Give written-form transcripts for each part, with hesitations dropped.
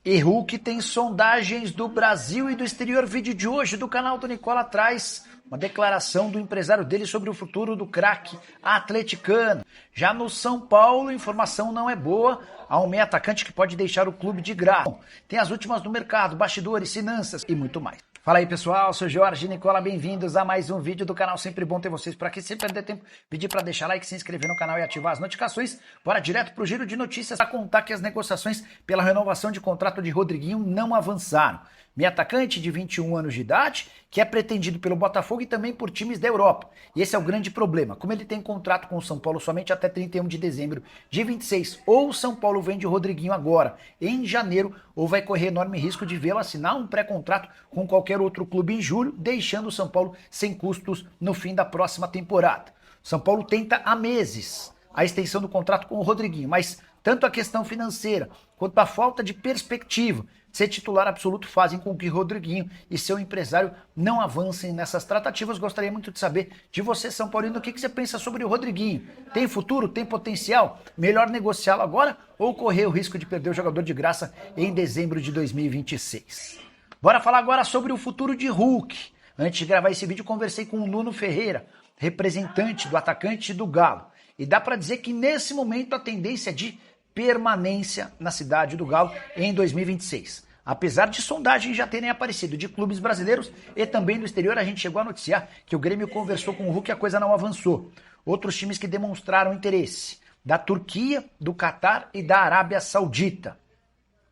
E Hulk tem sondagens do Brasil e do exterior. Vídeo de hoje do canal do Nicola traz uma declaração do empresário dele sobre o futuro do craque atleticano. Já no São Paulo, a informação não é boa. Há um meio atacante que pode deixar o clube de graça. Tem as últimas do mercado, bastidores, finanças e muito mais. Fala aí pessoal, sou Jorge Nicola, bem-vindos a mais um vídeo do canal. Sempre bom ter vocês por aqui, sem perder tempo, pedir para deixar like, se inscrever no canal e ativar as notificações. Bora direto pro giro de notícias para contar que as negociações pela renovação de contrato de Rodriguinho não avançaram. Meio atacante de 21 anos de idade, que é pretendido pelo Botafogo e também por times da Europa. E esse é o grande problema. Como ele tem contrato com o São Paulo somente até 31 de dezembro de 26, ou o São Paulo vende o Rodriguinho agora, em janeiro, ou vai correr enorme risco de vê-lo assinar um pré-contrato com qualquer outro clube em julho, deixando o São Paulo sem custos no fim da próxima temporada. O São Paulo tenta há meses a extensão do contrato com o Rodriguinho, mas tanto a questão financeira quanto a falta de perspectiva de ser titular absoluto fazem com que Rodriguinho e seu empresário não avancem nessas tratativas. Gostaria muito de saber de você, São Paulino, o que você pensa sobre o Rodriguinho. Tem futuro? Tem potencial? Melhor negociá-lo agora ou correr o risco de perder o jogador de graça em dezembro de 2026? Bora falar agora sobre o futuro de Hulk. Antes de gravar esse vídeo, conversei com o Nuno Ferreira, representante do atacante do Galo. E dá para dizer que nesse momento a tendência é de permanência na cidade do Galo em 2026. Apesar de sondagens já terem aparecido de clubes brasileiros e também do exterior, a gente chegou a noticiar que o Grêmio conversou com o Hulk e a coisa não avançou. Outros times que demonstraram interesse, da Turquia, do Catar e da Arábia Saudita.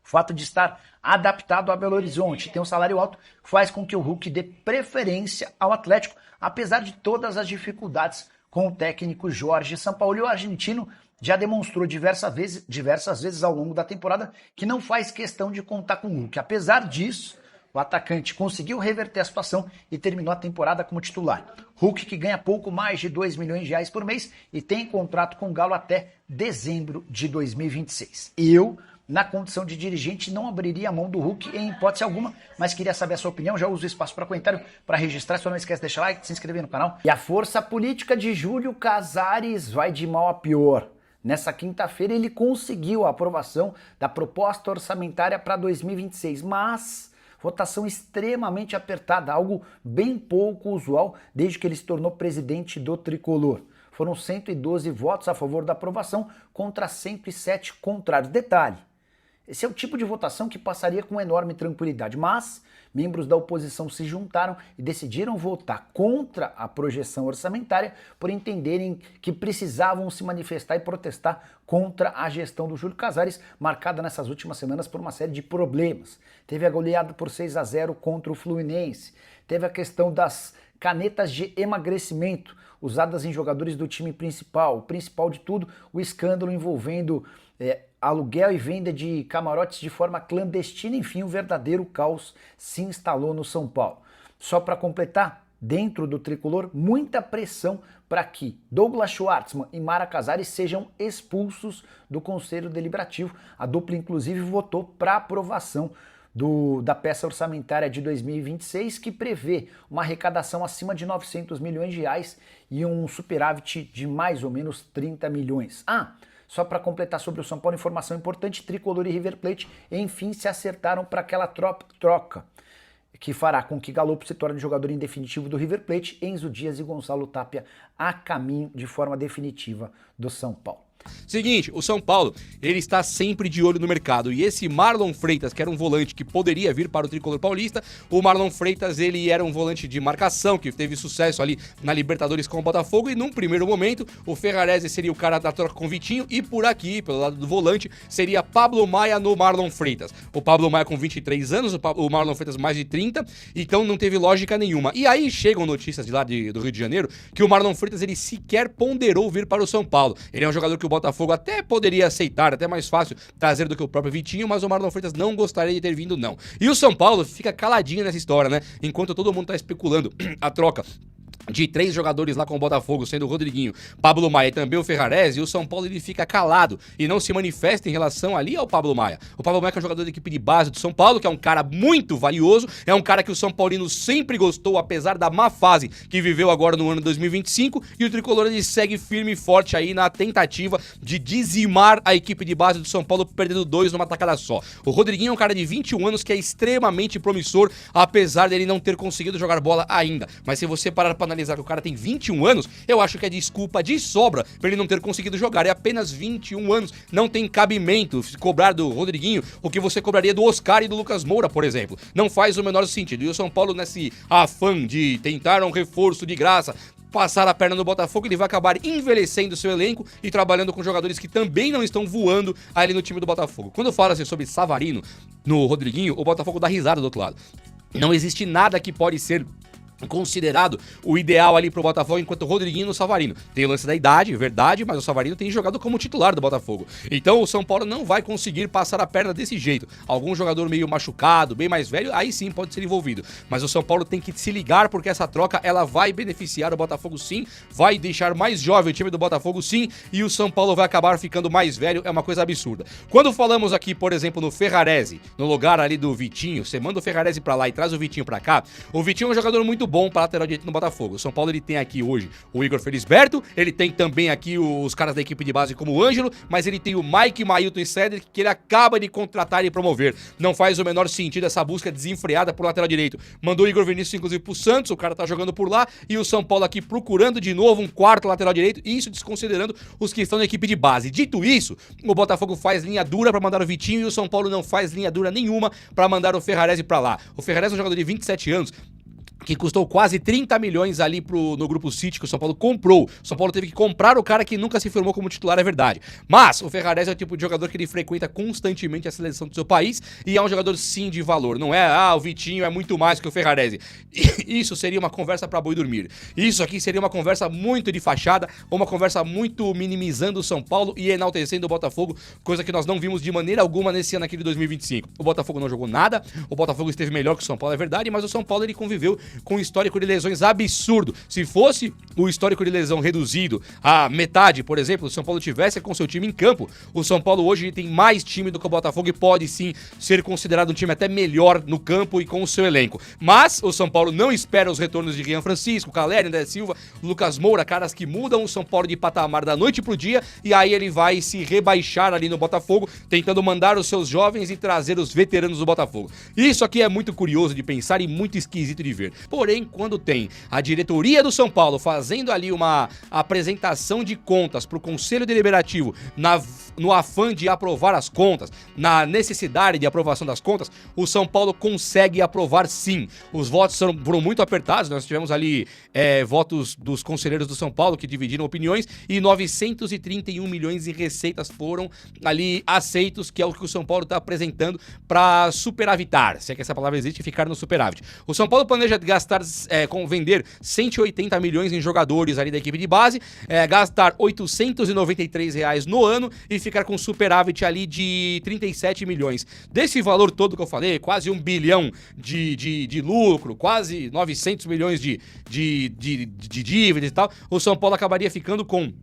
O fato de estar adaptado a Belo Horizonte, ter um salário alto, faz com que o Hulk dê preferência ao Atlético, apesar de todas as dificuldades com o técnico Jorge Sampaoli. O argentino já demonstrou diversas vezes ao longo da temporada que não faz questão de contar com o Hulk. Apesar disso, o atacante conseguiu reverter a situação e terminou a temporada como titular. Hulk, que ganha pouco mais de 2 milhões de reais por mês e tem contrato com o Galo até dezembro de 2026. Eu, na condição de dirigente, não abriria a mão do Hulk em hipótese alguma, mas queria saber a sua opinião. Já uso o espaço para comentário para registrar. Só não esquece de deixar like, se inscrever no canal. E a força política de Júlio Casares vai de mal a pior. Nessa quinta-feira ele conseguiu a aprovação da proposta orçamentária para 2026, mas votação extremamente apertada, algo bem pouco usual desde que ele se tornou presidente do Tricolor. Foram 112 votos a favor da aprovação contra 107 contrários. Detalhe, esse é o tipo de votação que passaria com enorme tranquilidade, mas membros da oposição se juntaram e decidiram votar contra a projeção orçamentária por entenderem que precisavam se manifestar e protestar contra a gestão do Júlio Casares, marcada nessas últimas semanas por uma série de problemas. Teve a goleada por 6-0 contra o Fluminense, teve a questão das canetas de emagrecimento usadas em jogadores do time principal. O principal de tudo, o escândalo envolvendo aluguel e venda de camarotes de forma clandestina. Enfim, um verdadeiro caos se instalou no São Paulo. Só para completar, dentro do Tricolor, muita pressão para que Douglas Schwartzman e Mara Casares sejam expulsos do Conselho Deliberativo. A dupla, inclusive, votou para aprovação da peça orçamentária de 2026, que prevê uma arrecadação acima de 900 milhões de reais e um superávit de mais ou menos 30 milhões. Só para completar sobre o São Paulo, informação importante: Tricolor e River Plate enfim se acertaram para aquela troca que fará com que Galopo se torne jogador em definitivo do River Plate, Enzo Dias e Gonçalo Tapia a caminho de forma definitiva do São Paulo. Seguinte, o São Paulo, ele está sempre de olho no mercado, e esse Marlon Freitas, que era um volante que poderia vir para o Tricolor Paulista, o Marlon Freitas, ele era um volante de marcação, que teve sucesso ali na Libertadores com o Botafogo, e num primeiro momento, o Ferrarese seria o cara da troca com o Vitinho, e por aqui, pelo lado do volante, seria Pablo Maia no Marlon Freitas. O Pablo Maia com 23 anos, o Marlon Freitas mais de 30, então não teve lógica nenhuma. E aí chegam notícias de lá do Rio de Janeiro, que o Marlon Freitas, ele sequer ponderou vir para o São Paulo. Ele é um jogador que o Botafogo até poderia aceitar, até mais fácil trazer do que o próprio Vitinho, mas o Marlon Freitas não gostaria de ter vindo, não. E o São Paulo fica caladinho nessa história, né? Enquanto todo mundo tá especulando a troca de 3 jogadores lá com o Botafogo, sendo o Rodriguinho, Pablo Maia e também o Ferrarese, e o São Paulo ele fica calado e não se manifesta em relação ali ao Pablo Maia. O Pablo Maia que é um jogador da equipe de base do São Paulo, que é um cara muito valioso, é um cara que o São Paulino sempre gostou, apesar da má fase que viveu agora no ano 2025, e o Tricolor ele segue firme e forte aí na tentativa de dizimar a equipe de base do São Paulo, perdendo 2 numa tacada só. O Rodriguinho é um cara de 21 anos que é extremamente promissor, apesar dele não ter conseguido jogar bola ainda. Mas se você parar para analisar que o cara tem 21 anos, eu acho que é desculpa de sobra pra ele não ter conseguido jogar. É apenas 21 anos, não tem cabimento cobrar do Rodriguinho o que você cobraria do Oscar e do Lucas Moura, por exemplo. Não faz o menor sentido. E o São Paulo, nesse afã de tentar um reforço de graça, passar a perna no Botafogo, ele vai acabar envelhecendo seu elenco e trabalhando com jogadores que também não estão voando ali no time do Botafogo. Quando eu falo assim sobre Savarino no Rodriguinho, o Botafogo dá risada do outro lado. Não existe nada que pode ser considerado o ideal ali pro Botafogo enquanto o Rodriguinho no Savarino. Tem o lance da idade, verdade, mas o Savarino tem jogado como titular do Botafogo. Então o São Paulo não vai conseguir passar a perna desse jeito. Algum jogador meio machucado, bem mais velho, aí sim pode ser envolvido. Mas o São Paulo tem que se ligar porque essa troca ela vai beneficiar o Botafogo sim, vai deixar mais jovem o time do Botafogo sim, e o São Paulo vai acabar ficando mais velho, é uma coisa absurda. Quando falamos aqui, por exemplo, no Ferrarese, no lugar ali do Vitinho, você manda o Ferrarese pra lá e traz o Vitinho pra cá, o Vitinho é um jogador muito bom para lateral direito no Botafogo. O São Paulo ele tem aqui hoje o Igor Felisberto, ele tem também aqui os caras da equipe de base como o Ângelo, mas ele tem o Mike, Mailton e Cedric que ele acaba de contratar e promover. Não faz o menor sentido essa busca desenfreada por lateral direito. Mandou o Igor Vinícius inclusive pro Santos, o cara tá jogando por lá, e o São Paulo aqui procurando de novo um quarto lateral direito, isso desconsiderando os que estão na equipe de base. Dito isso, o Botafogo faz linha dura pra mandar o Vitinho e o São Paulo não faz linha dura nenhuma pra mandar o Ferrarese pra lá. O Ferrarese é um jogador de 27 anos, que custou quase 30 milhões ali no Grupo City, que o São Paulo comprou. O São Paulo teve que comprar o cara que nunca se firmou como titular, é verdade. Mas o Ferrarese é o tipo de jogador que ele frequenta constantemente a seleção do seu país e é um jogador sim de valor. Não é, o Vitinho é muito mais que o Ferrarese. Isso seria uma conversa pra boi dormir. Isso aqui seria uma conversa muito de fachada, ou uma conversa muito minimizando o São Paulo e enaltecendo o Botafogo, coisa que nós não vimos de maneira alguma nesse ano aqui de 2025. O Botafogo não jogou nada, o Botafogo esteve melhor que o São Paulo, é verdade, mas o São Paulo ele conviveu com um histórico de lesões absurdo. Se fosse o histórico de lesão reduzido a metade, por exemplo, o São Paulo tivesse com seu time em campo, o São Paulo hoje tem mais time do que o Botafogo e pode sim ser considerado um time até melhor no campo e com o seu elenco. Mas o São Paulo não espera os retornos de Rian Francisco, Caleri, André Silva, Lucas Moura, caras que mudam o São Paulo de patamar da noite pro dia, e aí ele vai se rebaixar ali no Botafogo, tentando mandar os seus jovens e trazer os veteranos do Botafogo. Isso aqui é muito curioso de pensar e muito esquisito de ver. Porém, quando tem a diretoria do São Paulo fazendo ali uma apresentação de contas para o Conselho Deliberativo no afã de aprovar as contas, na necessidade de aprovação das contas, o São Paulo consegue aprovar sim. Os votos foram muito apertados, nós tivemos ali votos dos conselheiros do São Paulo que dividiram opiniões e 931 milhões em receitas foram ali aceitos, que é o que o São Paulo está apresentando para superavitar, se é que essa palavra existe, e ficar no superávit. O São Paulo planeja gastar vender 180 milhões em jogadores ali da equipe de base, gastar 893 reais no ano e ficar com superávit ali de 37 milhões. Desse valor todo que eu falei, quase 1 bilhão de lucro, quase 900 milhões de dívidas e tal, o São Paulo acabaria ficando com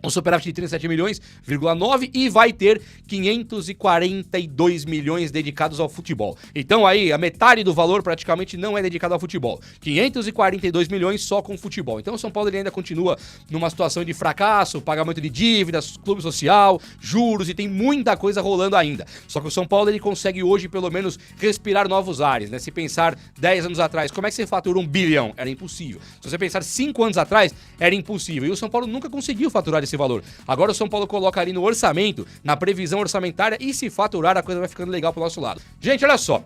um superávit de 37 milhões,9 e vai ter 542 milhões dedicados ao futebol. Então aí, a metade do valor praticamente não é dedicado ao futebol. 542 milhões só com futebol. Então o São Paulo ele ainda continua numa situação de fracasso, pagamento de dívidas, clube social, juros e tem muita coisa rolando ainda. Só que o São Paulo ele consegue hoje pelo menos respirar novos ares, né? Se pensar 10 anos atrás, como é que você fatura 1 bilhão? Era impossível. Se você pensar 5 anos atrás, era impossível. E o São Paulo nunca conseguiu faturar esse valor. Agora o São Paulo coloca ali no orçamento, na previsão orçamentária, e se faturar a coisa vai ficando legal pro nosso lado. Gente, olha só.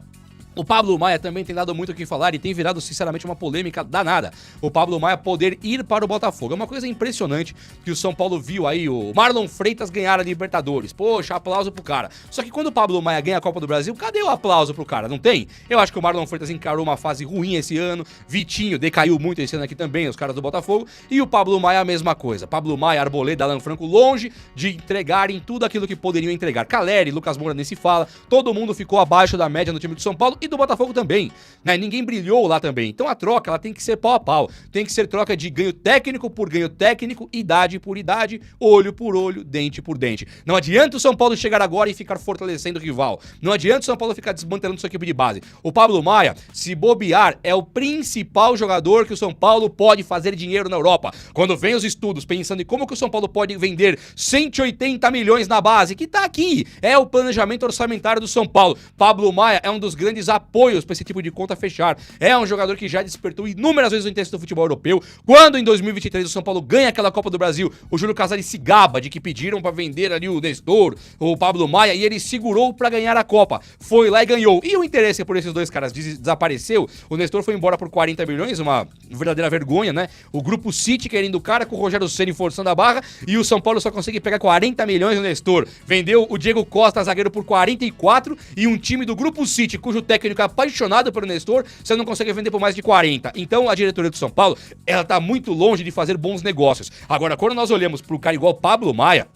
O Pablo Maia também tem dado muito o que falar e tem virado, sinceramente, uma polêmica danada. O Pablo Maia poder ir para o Botafogo. É uma coisa impressionante que o São Paulo viu aí o Marlon Freitas ganhar a Libertadores. Poxa, aplauso pro cara. Só que quando o Pablo Maia ganha a Copa do Brasil, cadê o aplauso pro cara? Não tem? Eu acho que o Marlon Freitas encarou uma fase ruim esse ano. Vitinho decaiu muito esse ano aqui também, os caras do Botafogo. E o Pablo Maia a mesma coisa. Pablo Maia, Arboleda, Alan Franco longe de entregarem tudo aquilo que poderiam entregar. Caleri, Lucas Moura nem se fala. Todo mundo ficou abaixo da média no time do São Paulo. e do Botafogo também, né? Ninguém brilhou lá também. Então a troca, ela tem que ser pau a pau. Tem que ser troca de ganho técnico por ganho técnico, idade por idade, olho por olho, dente por dente. Não adianta o São Paulo chegar agora e ficar fortalecendo o rival. Não adianta o São Paulo ficar desmantelando sua equipe de base. O Pablo Maia, se bobear, é o principal jogador que o São Paulo pode fazer dinheiro na Europa. Quando vem os estudos pensando em como que o São Paulo pode vender 180 milhões na base, que tá aqui, é o planejamento orçamentário do São Paulo. Pablo Maia é um dos grandes apoios para esse tipo de conta fechar. É um jogador que já despertou inúmeras vezes o interesse do futebol europeu. Quando em 2023 o São Paulo ganha aquela Copa do Brasil, o Júlio Casares se gaba de que pediram para vender ali o Nestor, o Pablo Maia, e ele segurou para ganhar a Copa. Foi lá e ganhou. E o interesse por esses dois caras desapareceu. O Nestor foi embora por 40 milhões, uma verdadeira vergonha, né? O Grupo City querendo o cara, com o Rogério Ceni forçando a barra, e o São Paulo só consegue pegar 40 milhões no Nestor. Vendeu o Diego Costa, zagueiro, por 44, e um time do Grupo City, cujo técnico é apaixonado pelo Nestor, você não consegue vender por mais de 40. Então a diretoria do São Paulo, ela tá muito longe de fazer bons negócios. Agora, quando nós olhamos pro cara igual Pablo Maia,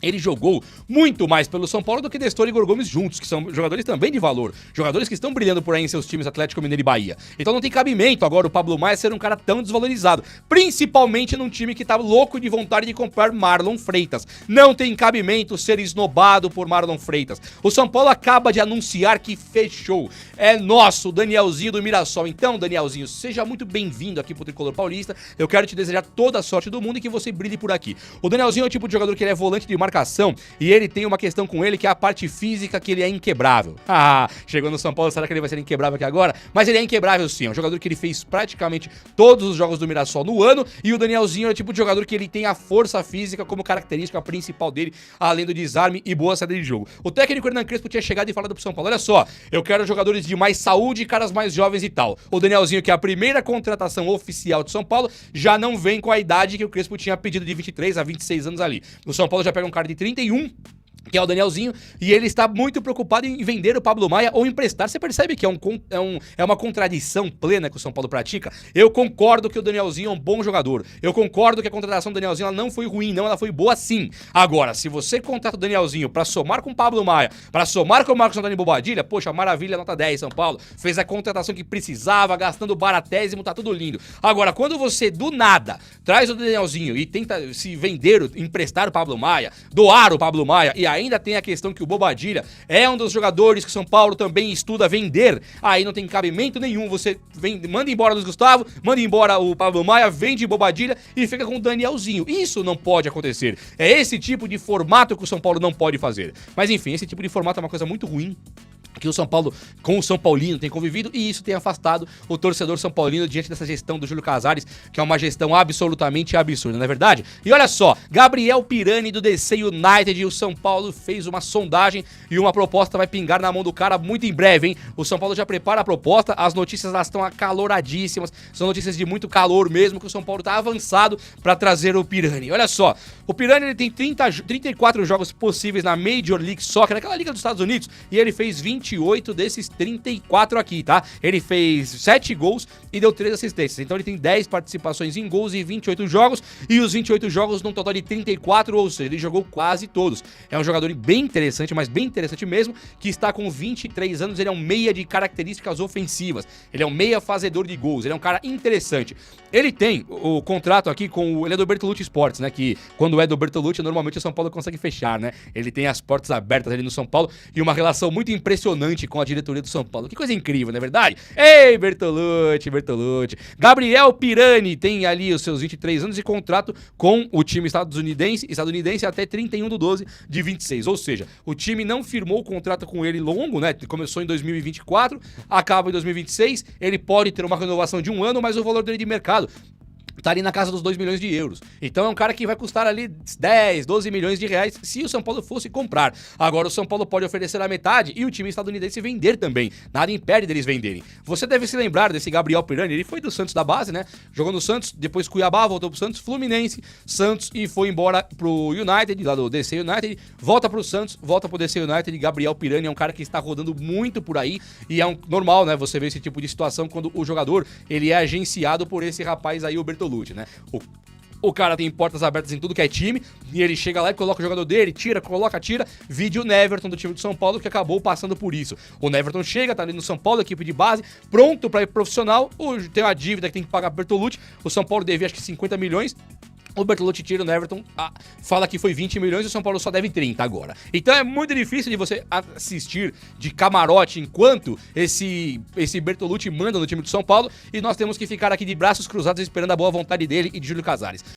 ele jogou muito mais pelo São Paulo do que Nestor e Igor Gomes juntos, que são jogadores também de valor. Jogadores que estão brilhando por aí em seus times Atlético Mineiro e Bahia. Então não tem cabimento agora o Pablo Maia ser um cara tão desvalorizado. Principalmente num time que tá louco de vontade de comprar Marlon Freitas. Não tem cabimento ser esnobado por Marlon Freitas. O São Paulo acaba de anunciar que fechou. É nosso, Danielzinho do Mirassol. Então, Danielzinho, seja muito bem-vindo aqui pro Tricolor Paulista. Eu quero te desejar toda a sorte do mundo e que você brilhe por aqui. O Danielzinho é o tipo de jogador que ele é volante de marcação, e ele tem uma questão com ele que é a parte física, que ele é inquebrável. Chegou no São Paulo, será que ele vai ser inquebrável aqui agora? Mas ele é inquebrável sim, é um jogador que ele fez praticamente todos os jogos do Mirassol no ano, e o Danielzinho é o tipo de jogador que ele tem a força física como característica principal dele, além do desarme e boa saída de jogo. O técnico Hernan Crespo tinha chegado e falado pro São Paulo, olha só, eu quero jogadores de mais saúde e caras mais jovens e tal. O Danielzinho, que é a primeira contratação oficial de São Paulo, já não vem com a idade que o Crespo tinha pedido, de 23 a 26 anos ali. O São Paulo já pega um cara de 31, que é o Danielzinho, e ele está muito preocupado em vender o Pablo Maia ou emprestar. Você percebe que é uma contradição plena que o São Paulo pratica? Eu concordo que o Danielzinho é um bom jogador. Eu concordo que a contratação do Danielzinho, ela não foi ruim, não, ela foi boa sim. Agora, se você contrata o Danielzinho pra somar com o Pablo Maia, pra somar com o Marcos Antônio Bobadilha, poxa, maravilha, nota 10, São Paulo. Fez a contratação que precisava, gastando baratésimo, tá tudo lindo. Agora, quando você, do nada, traz o Danielzinho e tenta se vender, emprestar o Pablo Maia, doar o Pablo Maia, e ainda tem a questão que o Bobadilha é um dos jogadores que São Paulo também estuda vender, aí não tem cabimento nenhum. Você manda embora o Luiz Gustavo, manda embora o Pablo Maia, vende Bobadilha e fica com o Danielzinho. Isso não pode acontecer. É esse tipo de formato que o São Paulo não pode fazer. Mas enfim, esse tipo de formato é uma coisa muito ruim que o São Paulo, com o São Paulino, tem convivido, e isso tem afastado o torcedor São Paulino diante dessa gestão do Júlio Casares, que é uma gestão absolutamente absurda, não é verdade? E olha só, Gabriel Pirani do DC United, o São Paulo fez uma sondagem e uma proposta vai pingar na mão do cara muito em breve, hein? O São Paulo já prepara a proposta, as notícias elas estão acaloradíssimas, são notícias de muito calor mesmo, que o São Paulo tá avançado para trazer o Pirani. Olha só, o Pirani ele tem 34 jogos possíveis na Major League Soccer, naquela liga dos Estados Unidos, e ele fez 28 desses 34 aqui, tá? Ele fez 7 gols e deu 3 assistências. Então ele tem 10 participações em gols em 28 jogos, e os 28 jogos num total de 34, ou seja, ele jogou quase todos. É um jogador bem interessante, mas bem interessante mesmo, que está com 23 anos, ele é um meia de características ofensivas. Ele é um meia fazedor de gols, ele é um cara interessante. Ele tem o contrato aqui com ele é do Bertolucci Sports, né? Que quando é do Bertolucci, normalmente o São Paulo consegue fechar, né? Ele tem as portas abertas ali no São Paulo e uma relação muito impressionante com a diretoria do São Paulo. Que coisa incrível, não é verdade? Ei, Bertolucci. Gabriel Pirani tem ali os seus 23 anos de contrato com o time estadunidense até 31/12/26. Ou seja, o time não firmou o contrato com ele longo, né? Começou em 2024, acaba em 2026. Ele pode ter uma renovação de 1 ano, mas o valor dele de mercado tá ali na casa dos 2 milhões de euros. Então é um cara que vai custar ali 10, 12 milhões de reais se o São Paulo fosse comprar. Agora o São Paulo pode oferecer a metade e o time estadunidense vender também. Nada impede deles venderem. Você deve se lembrar desse Gabriel Pirani, ele foi do Santos da base, né? Jogou no Santos, depois Cuiabá, voltou pro Santos, Fluminense, Santos e foi embora pro United, lá do DC United, volta pro Santos, volta pro DC United. Gabriel Pirani é um cara que está rodando muito por aí e é normal, né? Você vê esse tipo de situação quando o jogador, ele é agenciado por esse rapaz aí, o Bertolucci, né? O cara tem portas abertas em tudo que é time, e ele chega lá e coloca o jogador dele, tira, vídeo Neverton do time do São Paulo, que acabou passando por isso. O Neverton chega, tá ali no São Paulo, equipe de base, pronto pra ir profissional, tem uma dívida que tem que pagar pro Bertolucci, o São Paulo devia acho que 50 milhões, o Bertolucci tira o Neverton, fala que foi 20 milhões e o São Paulo só deve 30 agora. Então é muito difícil de você assistir de camarote enquanto esse Bertolucci manda no time do São Paulo, e nós temos que ficar aqui de braços cruzados esperando a boa vontade dele e de Júlio Casares.